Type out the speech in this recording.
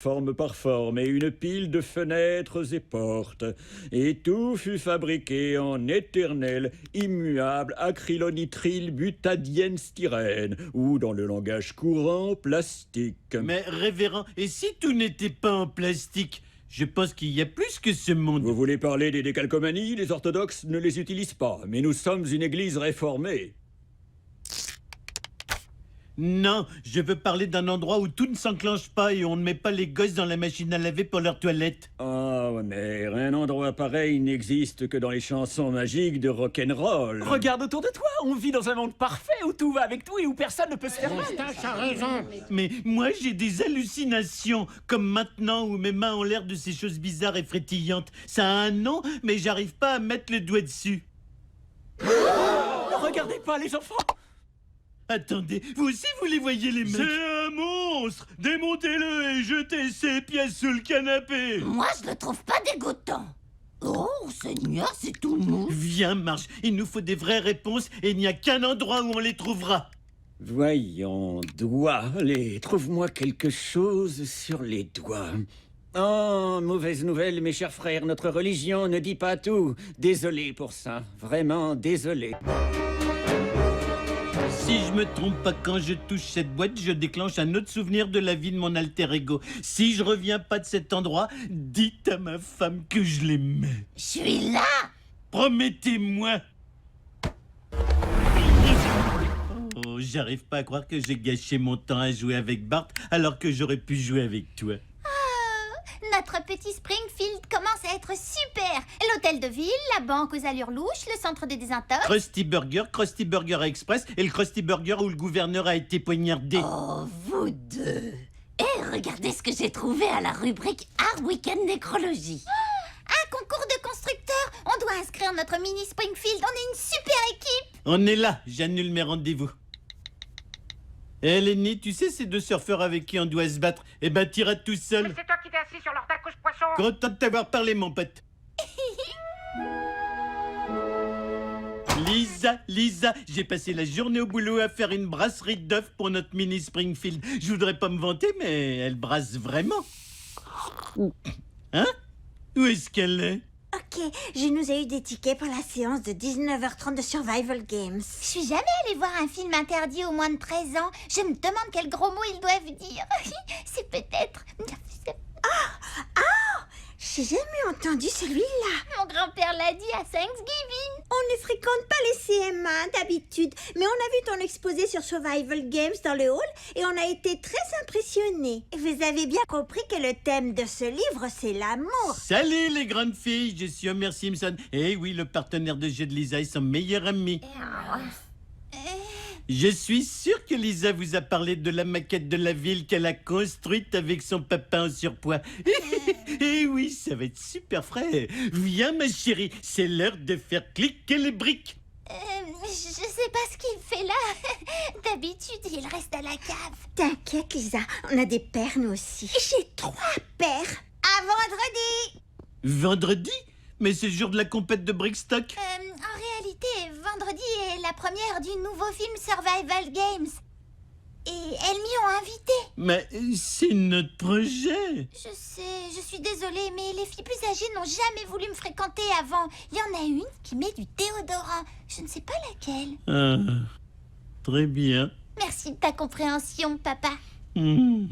forme par forme, et une pile de fenêtres et portes. Et tout fut fabriqué en éternel, immuable acrylonitrile butadienne styrène, ou dans le langage courant, plastique. Mais révérend, et si tout n'était pas en plastique? Je pense qu'il y a plus que ce monde. Vous voulez parler des décalcomanies? Les orthodoxes ne les utilisent pas, mais nous sommes une église réformée. Non, je veux parler d'un endroit où tout ne s'enclenche pas et on ne met pas les gosses dans la machine à laver pour leur toilette. Oh, mère, un endroit pareil n'existe que dans les chansons magiques de rock'n'roll. Regarde autour de toi, on vit dans un monde parfait où tout va avec tout et où personne ne peut se faire mal. Moustache a raison. Mais moi j'ai des hallucinations, comme maintenant où mes mains ont l'air de ces choses bizarres et frétillantes. Ça a un nom, mais j'arrive pas à mettre le doigt dessus. Ne regardez pas les enfants. Attendez, vous aussi vous les voyez les mecs? C'est un monstre! Démontez-le et jetez ses pièces sous le canapé! Moi, je le trouve pas dégoûtant. Oh, Seigneur, c'est tout mou. Viens, Marche, il nous faut des vraies réponses et il n'y a qu'un endroit où on les trouvera. Voyons, doigts, trouve-moi quelque chose sur les doigts. Oh, mauvaise nouvelle, mes chers frères, notre religion ne dit pas tout. Désolé pour ça, vraiment désolé. Si je me trompe pas, quand je touche cette boîte, je déclenche un autre souvenir de la vie de mon alter ego. Si je reviens pas de cet endroit, dites à ma femme que je l'aimais. Je suis là. Promettez-moi. Oh, j'arrive pas à croire que j'ai gâché mon temps à jouer avec Bart alors que j'aurais pu jouer avec toi. Notre petit Springfield commence à être super. L'hôtel de ville, la banque aux allures louches, le centre de désintox. Krusty Burger Express et le Krusty Burger où le gouverneur a été poignardé. Oh, vous deux. Et regardez ce que j'ai trouvé à la rubrique Art Weekend Nécrologie. Un concours de constructeurs. On doit inscrire notre mini Springfield. On est une super équipe. On est là, j'annule mes rendez-vous. Hé Lenny, tu sais ces deux surfeurs avec qui on doit se battre? Eh ben t'iras tout seul. Mais c'est toi qui t'es assis sur leur couche poisson. Content de t'avoir parlé, mon pote. Lisa, j'ai passé la journée au boulot à faire une brasserie d'œufs pour notre mini Springfield. Je voudrais pas me vanter, mais elle brasse vraiment. Hein? Où est-ce qu'elle est? Ok, je nous ai eu des tickets pour la séance de 19h30 de Survival Games. Je suis jamais allée voir un film interdit aux moins de 13 ans. Je me demande quels gros mots ils doivent dire. C'est peut-être... J'ai jamais entendu celui-là. Mon grand-père l'a dit à Thanksgiving. On ne fréquente pas les CM1 d'habitude, mais on a vu ton exposé sur Survival Games dans le hall et on a été très impressionnés. Vous avez bien compris que le thème de ce livre, c'est l'amour. Salut les grandes filles, je suis Homer Simpson. Eh oui, le partenaire de jeu de Lisa et son meilleur ami. Je suis sûr que Lisa vous a parlé de la maquette de la ville qu'elle a construite avec son papa en surpoids. Eh oui, ça va être super frais. Viens ma chérie, c'est l'heure de faire cliquer les briques. Je sais pas ce qu'il fait là. D'habitude, il reste à la cave. T'inquiète, Lisa, on a des paires nous aussi. J'ai 3 paires. À vendredi. Vendredi? Mais c'est le jour de la compète de Brickstock. En réalité, vendredi est la première du nouveau film Survival Games. Et elles m'y ont invité. Mais c'est notre projet. Je sais, je suis désolée, mais les filles plus âgées n'ont jamais voulu me fréquenter avant. Il y en a une qui met du déodorant. Je ne sais pas laquelle. Ah, très bien. Merci de ta compréhension, papa. Mmh.